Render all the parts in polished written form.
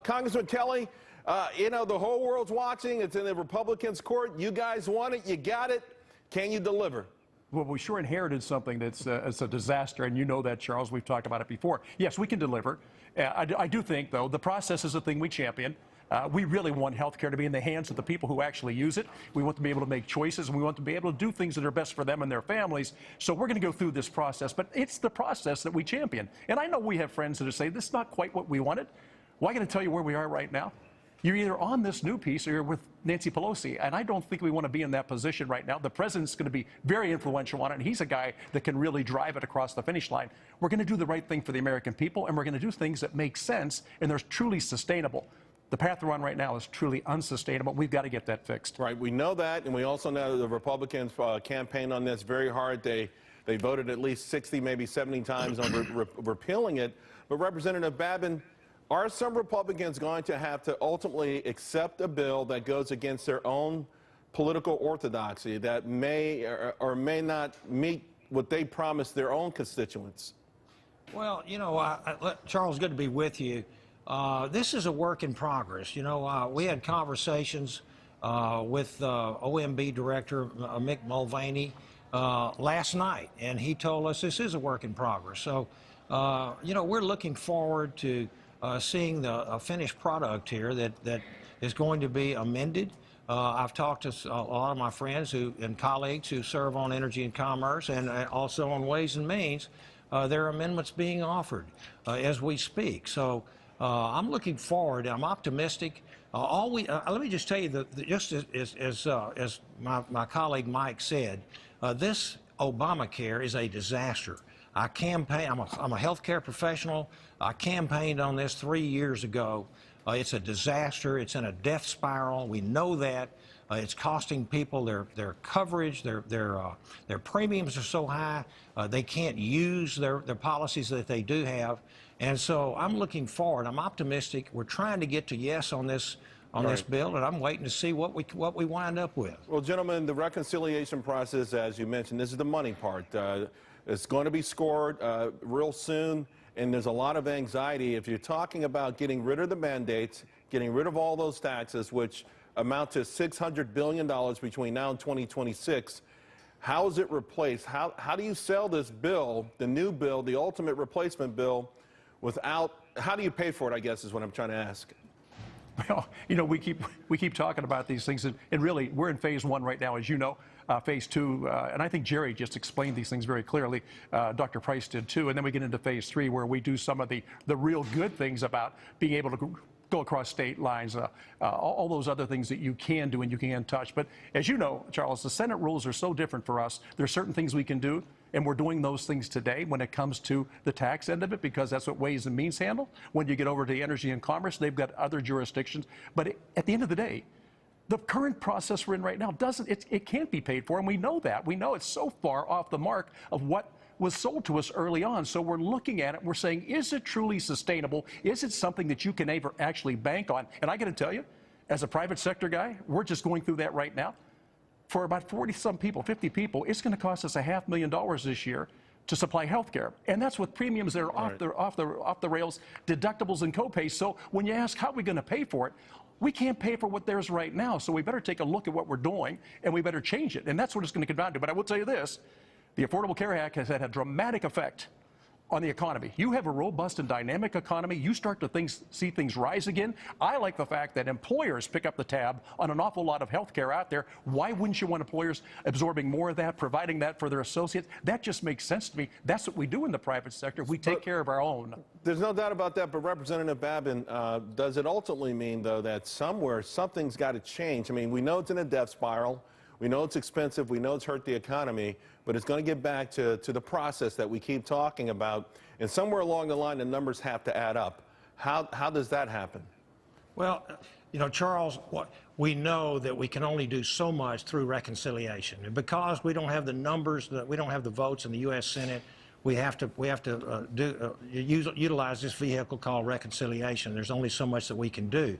Congressman Kelly, you know, the whole world's watching. It's in the Republicans' court. You guys want it. You got it. Can you deliver? Well, we sure inherited something that's it's a disaster, and you know that, Charles. We've talked about it before. Yes, we can deliver. I do think, though, the process is a thing we champion. We really want health care to be in the hands of the people who actually use it. We want to be able to make choices, and we want to be able to do things that are best for them and their families. So we're going to go through this process, but it's the process that we champion. And I know we have friends that are saying, this is not quite what we wanted. Well, I'm going to tell you where we are right now. You're either on this new piece or you're with Nancy Pelosi, and I don't think we want to be in that position right now. The president's going to be very influential on it, and he's a guy that can really drive it across the finish line. We're going to do the right thing for the American people, and we're going to do things that make sense, and they're truly sustainable. The path we're on right now is truly unsustainable. We've got to get that fixed. Right. We know that, and we also know the Republicans campaigned on this very hard. They voted at least 60, maybe 70 times on repealing it. But Representative Babin, are some Republicans going to have to ultimately accept a bill that goes against their own political orthodoxy, that may or may not meet what they promised their own constituents? Well, you know, Charles, good to be with you. This is a work in progress. You know, we had conversations with OMB Director Mick Mulvaney last night, and he told us this is a work in progress. So, you know, we're looking forward to seeing the finished product here that is going to be amended. I've talked to a lot of my friends and colleagues who serve on Energy and Commerce and also on Ways and Means. There are amendments being offered as we speak. So I'm looking forward. I'm optimistic. Let me just tell you that just as my colleague Mike said, this Obamacare is a disaster. I'm a healthcare professional. I campaigned on this 3 years ago. It's a disaster. It's in a death spiral. We know that. It's costing people their coverage. Their premiums are so high. They can't use their policies that they do have. And so I'm looking forward. I'm optimistic. We're trying to get to yes on this bill, and I'm waiting to see what we wind up with. Well, gentlemen, the reconciliation process, as you mentioned, this is the money part. It's going to be scored real soon, and there's a lot of anxiety. If you're talking about getting rid of the mandates, getting rid of all those taxes, which amount to $600 billion between now and 2026, how is it replaced? How do you sell this bill, the new bill, the ultimate replacement bill, without, how do you pay for it, I guess, is what I'm trying to ask. Well, you know, we keep talking about these things, and really, we're in phase one right now, as you know. Phase two, and I think Jerry just explained these things very clearly. Dr. Price did too. And then we get into phase three, where we do some of the real good things about being able to go across state lines, all those other things that you can do and you can touch. But as you know, Charles, the Senate rules are so different for us. There are certain things we can do, and we're doing those things today when it comes to the tax end of it, because that's what Ways and Means handle. When you get over to Energy and Commerce, they've got other jurisdictions. But at the end of the day, the current process we're in right now it can't be paid for, and we know that. We know it's so far off the mark of what was sold to us early on. So we're looking at it, we're saying, is it truly sustainable? Is it something that you can ever actually bank on? And I got to tell you, as a private sector guy, we're just going through that right now. For about 40-some people, 50 people, it's going to cost us $500,000 this year to supply health care. And that's with premiums that are off the rails, deductibles and copays. So when you ask how are we going to pay for it, we can't pay for what there's right now. So we better take a look at what we're doing, and we better change it. And that's what it's going to come down to. But I will tell you this, the Affordable Care Act has had a dramatic effect on the economy. You have a robust and dynamic economy. You start to see things rise again. I like the fact that employers pick up the tab on an awful lot of health care out there. Why wouldn't you want employers absorbing more of that, providing that for their associates? That just makes sense to me. That's what we do in the private sector. We take care of our own. There's no doubt about that, but Representative Babin, does it ultimately mean, though, that somewhere something's got to change? I mean, we know it's in a death spiral. We know it's expensive. We know it's hurt the economy, but it's going to get back to the process that we keep talking about. And somewhere along the line, the numbers have to add up. How does that happen? Well, you know, Charles, we know that we can only do so much through reconciliation. And because we don't have the numbers, we don't have the votes in the U.S. Senate, we have to utilize this vehicle called reconciliation. There's only so much that we can do.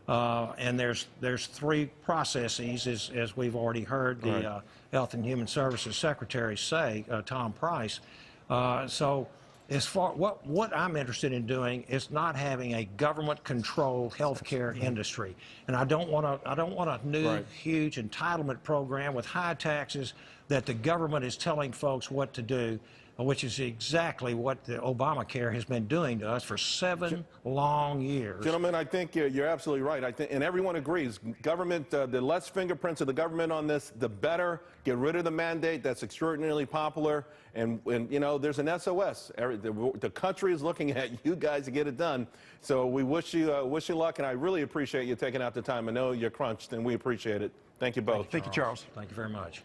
And there's three processes, as we've already heard the Health and Human Services Secretary say, Tom Price. So as far what I'm interested in doing is not having a government-controlled healthcare industry, and I don't want a new Right. huge entitlement program with high taxes that the government is telling folks what to do, which is exactly what the Obamacare has been doing to us for 7 long years. Gentlemen, I think you're absolutely right. I think, and everyone agrees. Government, the less fingerprints of the government on this, the better. Get rid of the mandate. That's extraordinarily popular. And you know, there's an SOS. The country is looking at you guys to get it done. So we wish you luck, and I really appreciate you taking out the time. I know you're crunched, and we appreciate it. Thank you both. Thank you, Charles. Thank you very much.